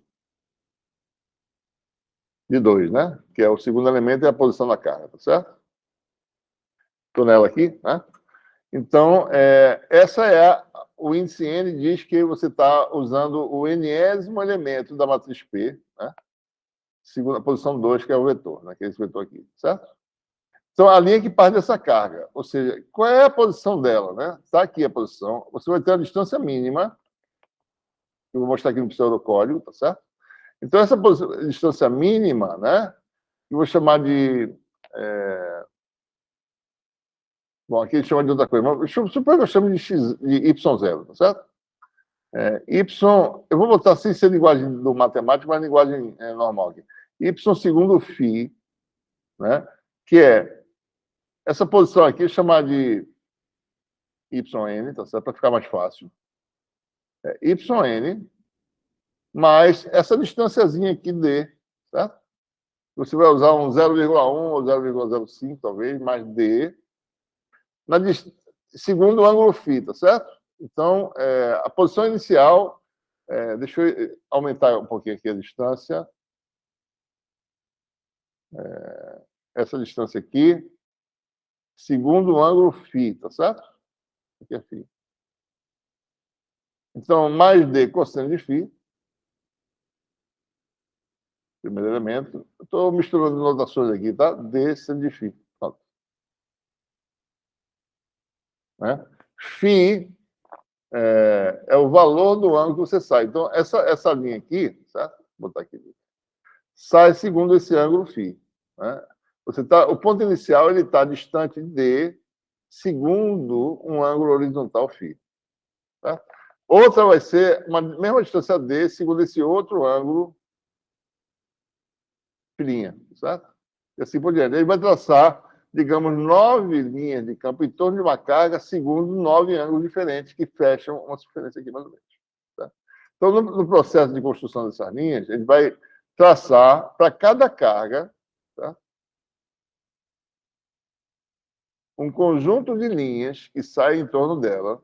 de 2, né? Que é o segundo elemento e a posição da carga, tá certo? Estou nela aqui, né? Então, o índice N diz que você está usando o enésimo elemento da matriz P, né? Segundo a posição 2, que é o vetor, né? Que é esse vetor aqui, certo? Então, a linha que parte dessa carga, ou seja, qual é a posição dela, né? Está aqui a posição. Você vai ter a distância mínima, que eu vou mostrar aqui no pseudocódigo, tá certo? Então, essa distância mínima, né? Eu vou chamar de... Bom, aqui a gente chama de outra coisa. Mas supõe que eu chamo de y0, tá certo? Eu vou botar sem ser linguagem do matemático, mas linguagem normal aqui. Y segundo φ, né? Que é essa posição aqui, chamar de yn, tá certo? Para ficar mais fácil. Yn mais essa distânciazinha aqui d, certo? Você vai usar um 0,1 ou 0,05, talvez, mais D, segundo o ângulo φ, tá certo? Então, a posição inicial, deixa eu aumentar um pouquinho aqui a distância. Essa distância aqui, segundo o ângulo φ, tá certo? Aqui é φ. Então, mais D cosseno de φ, primeiro elemento. Estou misturando notações aqui, tá? D seno de φ. Pronto. Né? Φ é o valor do ângulo que você sai. Então, essa linha aqui, certo? Vou botar aqui. Sai segundo esse ângulo φ. Né? O ponto inicial ele está distante de segundo um ângulo horizontal φ. Tá? Outra vai ser uma mesma distância d segundo esse outro ângulo φ, certo? E assim por diante. Ele vai traçar, digamos, 9 linhas de campo em torno de uma carga segundo 9 ângulos diferentes que fecham uma circunferência aqui, mais ou menos. Tá? Então, no processo de construção dessas linhas, ele vai traçar para cada carga, tá? Um conjunto de linhas que sai em torno dela.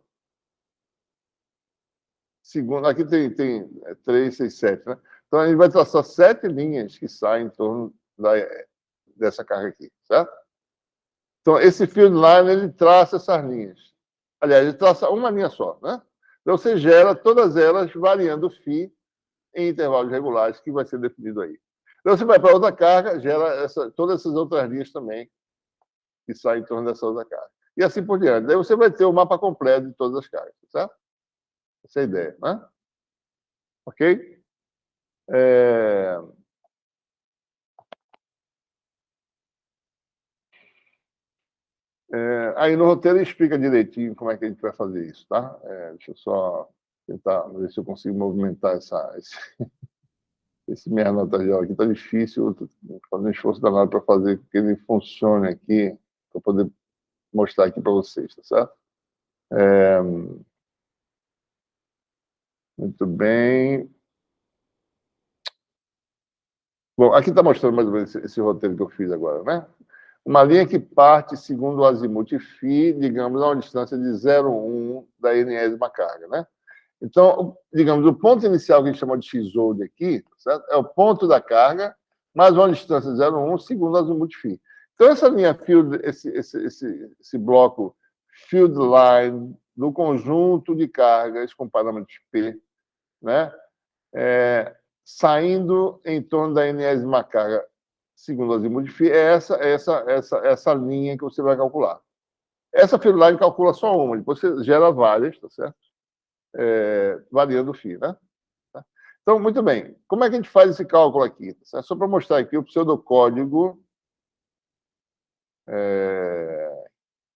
Segundo, aqui tem 3, 6, 7, né? Então, a gente vai traçar 7 linhas que saem em torno dessa carga aqui, certo? Então, esse field line, ele traça essas linhas. Aliás, ele traça uma linha só, né? Então, você gera todas elas variando φ em intervalos regulares, que vai ser definido aí. Então, você vai para outra carga, gera todas essas outras linhas também, que saem em torno dessa outra carga. E assim por diante. Daí você vai ter o mapa completo de todas as cargas, certo? Essa é a ideia, né? Ok? Aí no roteiro explica direitinho como é que a gente vai fazer isso, tá? Deixa eu só tentar ver se eu consigo movimentar esse minha nota geral aqui. Tá difícil, eu tô fazendo um esforço danado para fazer com que ele funcione aqui, para poder mostrar aqui para vocês, tá certo? Muito bem. Bom, aqui está mostrando mais ou menos esse roteiro que eu fiz agora, né? Uma linha que parte segundo o azimuth φ, digamos, a uma distância de 0,1 da enésima carga, né? Então, digamos, o ponto inicial que a gente chama de x-ode aqui, certo? É o ponto da carga, mais uma distância de 0,1 segundo o azimuth φ. Então, essa linha field, esse bloco field line do conjunto de cargas com parâmetros P, né? Saindo em torno da enésima carga segundo o azimuth φ, é essa linha que você vai calcular. Essa field line calcula só uma, depois você gera várias, tá certo? Variando o φ, né? Então, muito bem. Como é que a gente faz esse cálculo aqui? Tá? Só para mostrar aqui o pseudocódigo.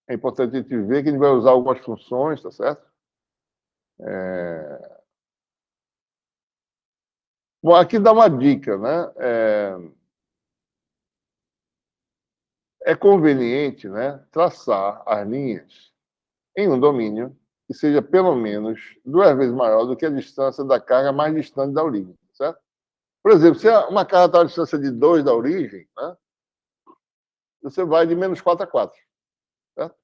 É importante a gente ver que a gente vai usar algumas funções, tá certo? Bom, aqui dá uma dica, né? É conveniente, né, traçar as linhas em um domínio que seja pelo menos 2 vezes maior do que a distância da carga mais distante da origem, certo? Por exemplo, se uma carga está a distância de 2 da origem, né, você vai de menos 4 a 4, certo?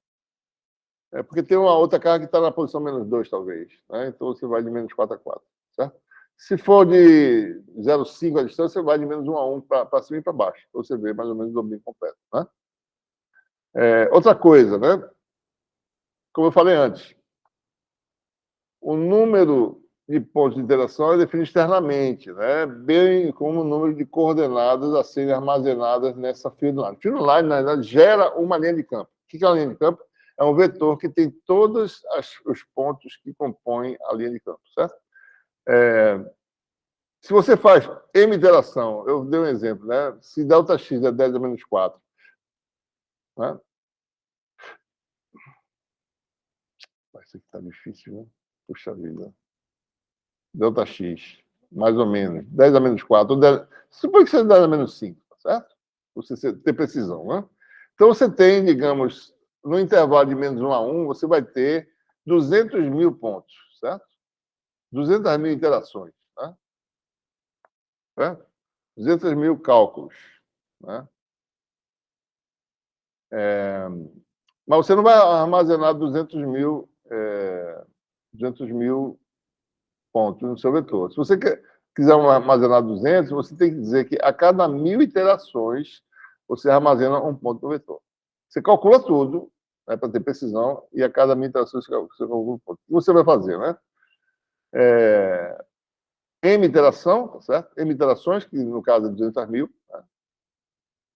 Porque tem uma outra carga que está na posição menos 2, talvez, né? Então você vai de menos 4 a 4, certo? Se for de 0,5 a distância, você vai de menos 1 a 1 para cima e para baixo. Então você vê mais ou menos o domínio completo, né? Outra coisa, né? Como eu falei antes, o número de pontos de interação é definido externamente, né? Bem como o número de coordenadas a serem armazenadas nessa field line. Field line, na verdade, gera uma linha de campo. O que é uma linha de campo? É um vetor que tem todos os pontos que compõem a linha de campo, certo? Se você faz M iteração, eu dei um exemplo, né? Se delta x é 10 a menos 4, né? Isso aqui está difícil, né? Puxa vida. Delta x, mais ou menos, 10 a menos 4. Suponha que seja 10 a menos 5, tá certo? Você ter precisão, né? Então, você tem, digamos, no intervalo de menos 1 a 1, você vai ter 200 mil pontos, certo? 200 mil interações, tá? Certo? 200 mil cálculos, né? Mas você não vai armazenar 200 mil pontos no seu vetor. Se você quiser armazenar 200, você tem que dizer que a cada 1000 iterações você armazena um ponto no vetor. Você calcula tudo, né, para ter precisão, e a cada 1000 iterações você calcula um ponto. O que você vai fazer, né? M iteração, tá certo? M iterações, que no caso é 200 mil. Né?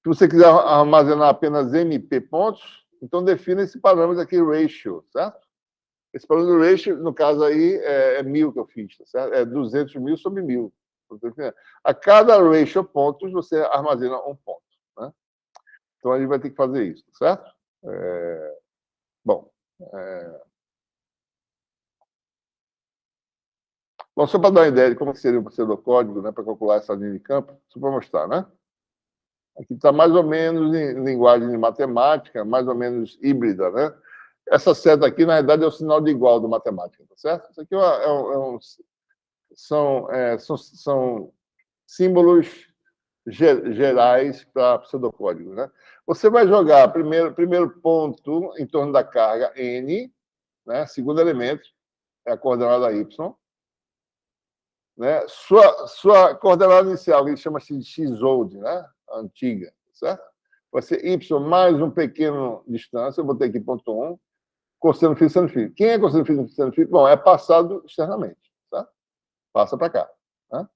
Se você quiser armazenar apenas MP pontos, então defina esse parâmetro aqui, ratio, certo? Esse parâmetro ratio, no caso aí, é 1000 que eu fiz, tá certo? É 200 mil sobre 1000. A cada ratio pontos, você armazena um ponto. Né? Então, a gente vai ter que fazer isso, tá certo? Bom, Bom, só para dar uma ideia de como seria o pseudocódigo, né, para calcular essa linha de campo, só para mostrar, né? Aqui está mais ou menos em linguagem de matemática, mais ou menos híbrida, né? Essa seta aqui, na verdade, é o sinal de igual do matemática, tá certo? Isso aqui são símbolos gerais para pseudocódigo, né? Você vai jogar primeiro ponto em torno da carga n, né? Segundo elemento é a coordenada y, né? Sua coordenada inicial, que a gente chama de x-old, né? A antiga, certo? Vai ser y mais um pequeno distância, eu botei aqui ponto 1, cosseno φ, seno φ. Quem é cosseno φ, seno φ? Bom, é passado externamente, tá? Passa para cá. Né?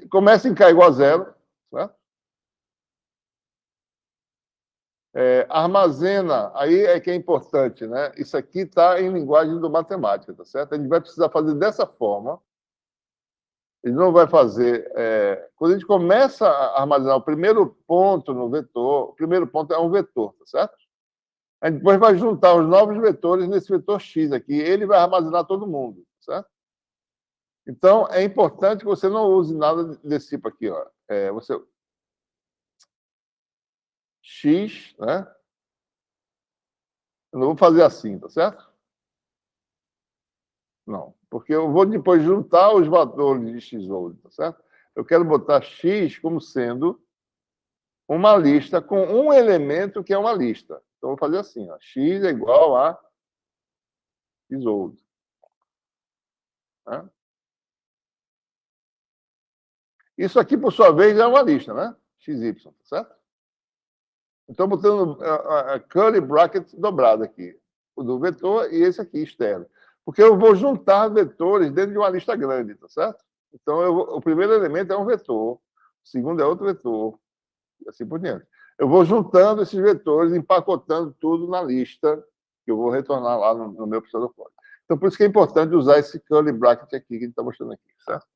Começa em k igual a zero, certo? Armazena, aí é que é importante, né? Isso aqui está em linguagem do matemática, tá certo? A gente vai precisar fazer dessa forma. Ele não vai fazer. Quando a gente começa a armazenar o primeiro ponto no vetor, o primeiro ponto é um vetor, tá certo? A gente depois vai juntar os novos vetores nesse vetor x aqui, ele vai armazenar todo mundo, tá certo? Então, é importante que você não use nada desse tipo aqui, ó. X, né? Eu não vou fazer assim, tá certo? Não, porque eu vou depois juntar os valores de x ou, tá certo? Eu quero botar x como sendo uma lista com um elemento que é uma lista. Então, eu vou fazer assim, ó, x é igual a x-old. Né? Isso aqui, por sua vez, é uma lista, né? xy, tá certo? Então, botando a curly bracket dobrado aqui, o do vetor e esse aqui, externo. Porque eu vou juntar vetores dentro de uma lista grande, tá certo? Então, o primeiro elemento é um vetor, o segundo é outro vetor, e assim por diante. Eu vou juntando esses vetores, empacotando tudo na lista que eu vou retornar lá no meu pseudocódigo. Então, por isso que é importante usar esse curly bracket aqui que a gente está mostrando aqui, certo?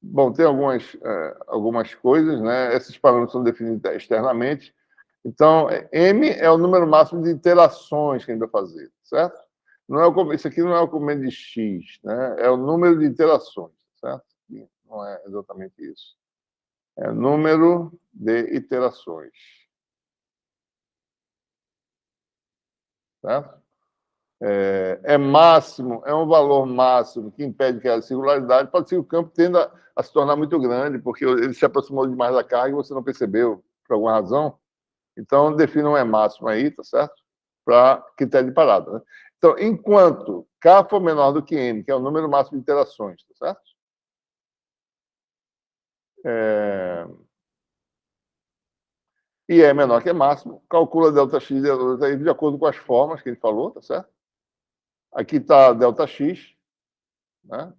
Bom, tem algumas coisas, né? Esses parâmetros são definidos externamente. Então, M é o número máximo de iterações que a gente vai fazer, certo? Isso aqui não é o comando de X, né? É o número de iterações, certo? Não é exatamente isso. É número de iterações. Certo? Máximo, é um valor máximo que impede que a singularidade, pode ser que o campo tenda a se tornar muito grande, porque ele se aproximou demais da carga e você não percebeu, por alguma razão. Então, defina um E máximo aí, tá certo? Para critério de parada. Né? Então, enquanto K for menor do que N, que é o número máximo de iterações, tá certo? E é menor que é máximo, calcula ΔX e ΔY de acordo com as formas que ele falou, tá certo? Aqui está ΔX, né?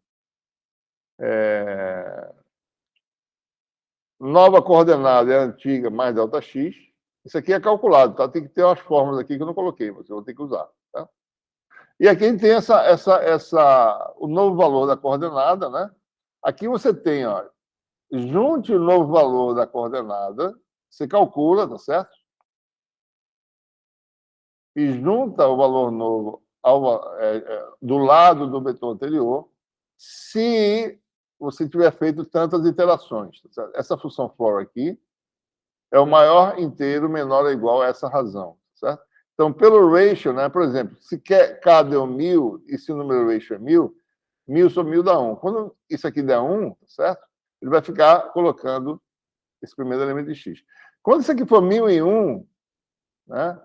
Nova coordenada é a antiga mais ΔX. Isso aqui é calculado, tá? Tem que ter umas fórmulas aqui que eu não coloquei, mas eu vou ter que usar, tá? E aqui a gente tem o novo valor da coordenada, né? Aqui você tem, ó, junte o novo valor da coordenada, você calcula, tá certo? E junta o valor novo do lado do vetor anterior, se você tiver feito tantas iterações. Tá certo? Essa função for aqui é o maior inteiro menor ou igual a essa razão. Tá certo? Então, pelo ratio, né, por exemplo, se K deu 1000 e se o número ratio é 1000, 1000 sobre 1000 dá 1. Quando isso aqui der 1, tá certo? Ele vai ficar colocando esse primeiro elemento de x. Quando isso aqui for 1001, né,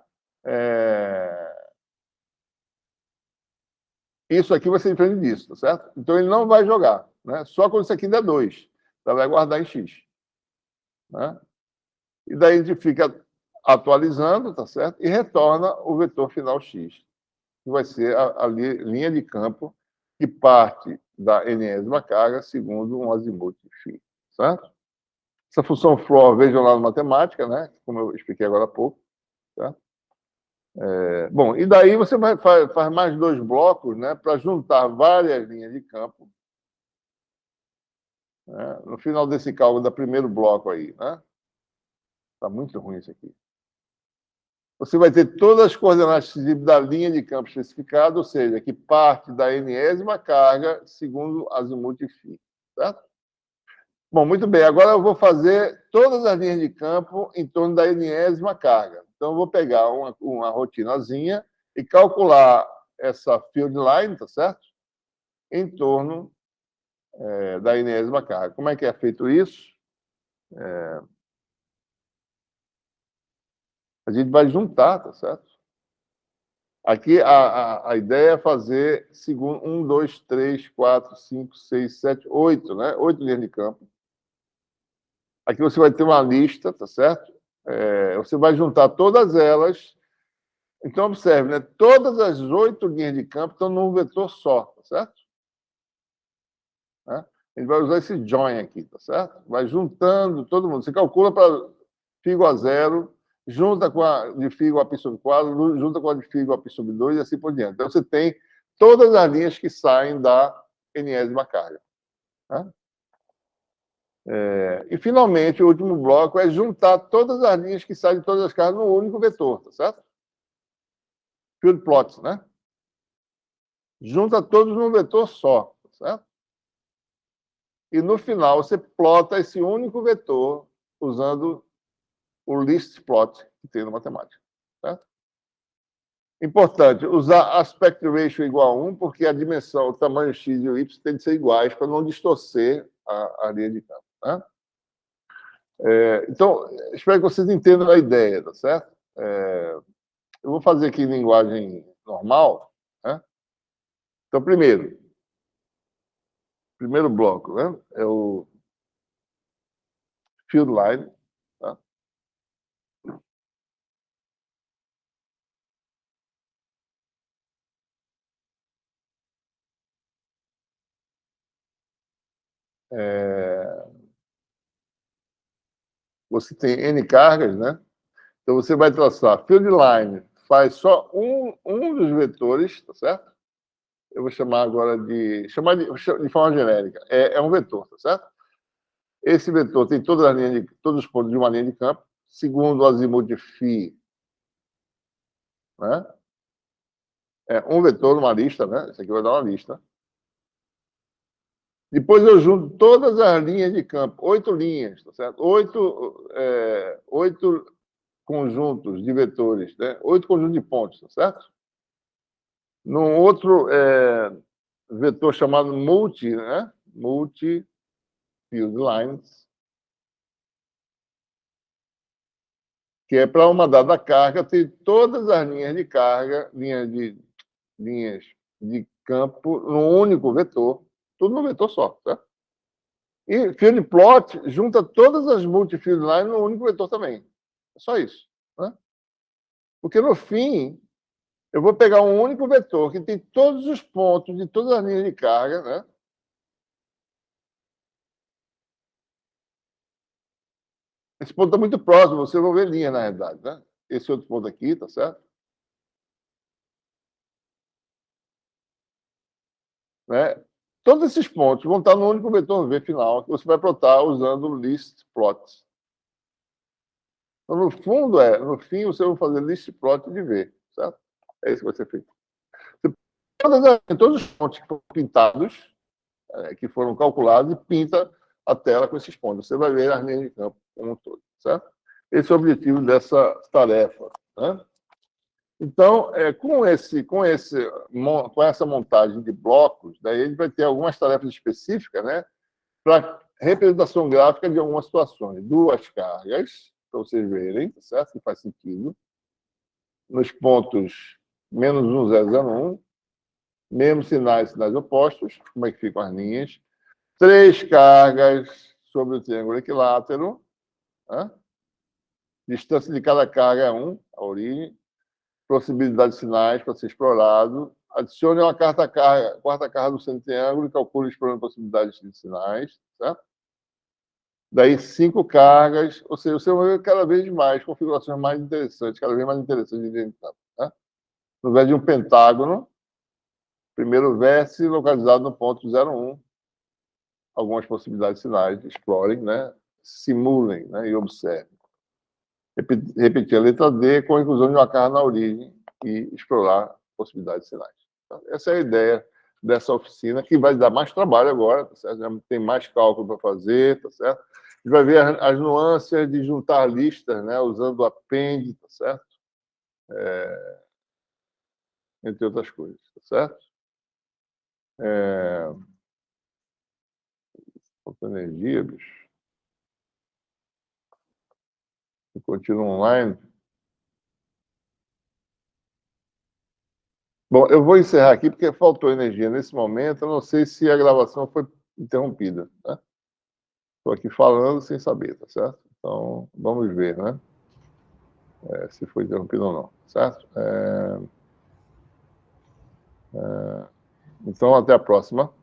isso aqui vai ser diferente disso, tá certo? Então ele não vai jogar, né? Só quando isso aqui der 2. Então vai guardar em x. Né? E daí a gente fica atualizando, tá certo? E retorna o vetor final x, que vai ser a linha de campo que parte da enésima carga segundo um azimuth φ, certo? Essa função floor, vejam lá na matemática, né? Como eu expliquei agora há pouco. Certo? Bom, e daí você faz mais 2 blocos, né? Para juntar várias linhas de campo. Né? No final desse cálculo do primeiro bloco aí, né? Está muito ruim isso aqui. Você vai ter todas as coordenadas da linha de campo especificada, ou seja, que parte da enésima carga segundo azimuth φ. Certo? Bom, muito bem. Agora eu vou fazer todas as linhas de campo em torno da enésima carga. Então, eu vou pegar uma rotinazinha e calcular essa field line, tá certo? Em torno da enésima carga. Como é que é feito isso? A gente vai juntar, tá certo? Aqui a ideia é fazer segundo 1, 2, 3, 4, 5, 6, 7, 8, né? 8 linhas de campo. Aqui você vai ter uma lista, tá certo? Você vai juntar todas elas. Então, observe, né? Todas as 8 linhas de campo estão num vetor só, tá certo? Né? A gente vai usar esse join aqui, tá certo? Vai juntando todo mundo. Você calcula para φ igual a 0, junta com a de φ igual a π sobre 4, junta com a de φ igual a π sobre 2 e assim por diante. Então, você tem todas as linhas que saem da enésima carga. Tá? E, finalmente, o último bloco é juntar todas as linhas que saem de todas as cargas num único vetor, tá certo? Field plots, né? Junta todos num vetor só, tá certo? E, no final, você plota esse único vetor usando o list plot que tem na matemática. Certo? Importante, usar aspect ratio igual a 1, porque a dimensão, o tamanho x e o y tem de ser iguais para não distorcer a linha de campo. Né? Então, espero que vocês entendam a ideia, tá certo? Eu vou fazer aqui em linguagem normal. Né? Então, primeiro bloco, né? É o field line. Tá? Você tem N cargas, né? Então, você vai traçar field line, faz só um dos vetores, tá certo? Eu vou chamar agora de forma genérica. É um vetor, tá certo? Esse vetor tem todos os pontos de uma linha de campo, segundo o azimuth de φ, né? É um vetor numa lista, né? Isso aqui vai dar uma lista. Depois eu junto todas as linhas de campo, 8 linhas, tá certo? 8 conjuntos de vetores, né? 8 conjuntos de pontos, tá certo? Num outro vetor chamado multi, né? Multi field lines, que é para uma dada carga ter todas as linhas de carga, linhas de campo, num único vetor, tudo num vetor só, certo? E field plot junta todas as multi-field lines num único vetor também. É só isso. Né? Porque, no fim, eu vou pegar um único vetor que tem todos os pontos de todas as linhas de carga, né? Esse ponto está muito próximo, você vai ver linha, na realidade, né? Esse outro ponto aqui, tá certo? Né? Todos esses pontos vão estar no único vetor V final, que você vai plotar usando o list plots. Então, no fundo, no fim, você vai fazer list plot de V, certo? É isso que vai ser feito. Todos os pontos que foram pintados, que foram calculados, e pinta a tela com esses pontos. Você vai ver as linhas de campo como um todo, certo? Esse é o objetivo dessa tarefa. Né? Então, com essa montagem de blocos, daí a gente vai ter algumas tarefas específicas, né, para representação gráfica de algumas situações. 2 cargas, para vocês verem, tá certo? Que faz sentido. Nos pontos -1, 0, 0, 1, mesmo sinais opostos, como é que ficam as linhas. 3 cargas sobre o triângulo equilátero. Né? Distância de cada carga é 1, a origem. Possibilidade de sinais para ser explorado. Adicione uma quarta carga do centro do triângulo e calcule explorando possibilidades de sinais. Certo? Daí 5 cargas, ou seja, você vai ver cada vez mais configurações mais interessantes, cada vez mais interessantes de identificar. Né? No invés de um pentágono, primeiro vértice localizado no ponto 01, algumas possibilidades de sinais, explorem, né? Simulem, né? E observem. Repetir a letra D com a inclusão de uma carga na origem e explorar possibilidades de sinais. Então, essa é a ideia dessa oficina, que vai dar mais trabalho agora, tá certo? Já tem mais cálculo para fazer, tá certo? A gente vai ver as nuances de juntar listas, né? Usando o append, tá certo? Entre outras coisas, tá certo? Falta energia, bicho. Continua online. Bom, eu vou encerrar aqui porque faltou energia nesse momento. Eu não sei se a gravação foi interrompida. Né? Estou aqui falando sem saber, tá certo? Então, vamos ver, né? Se foi interrompido ou não, certo? Então, até a próxima.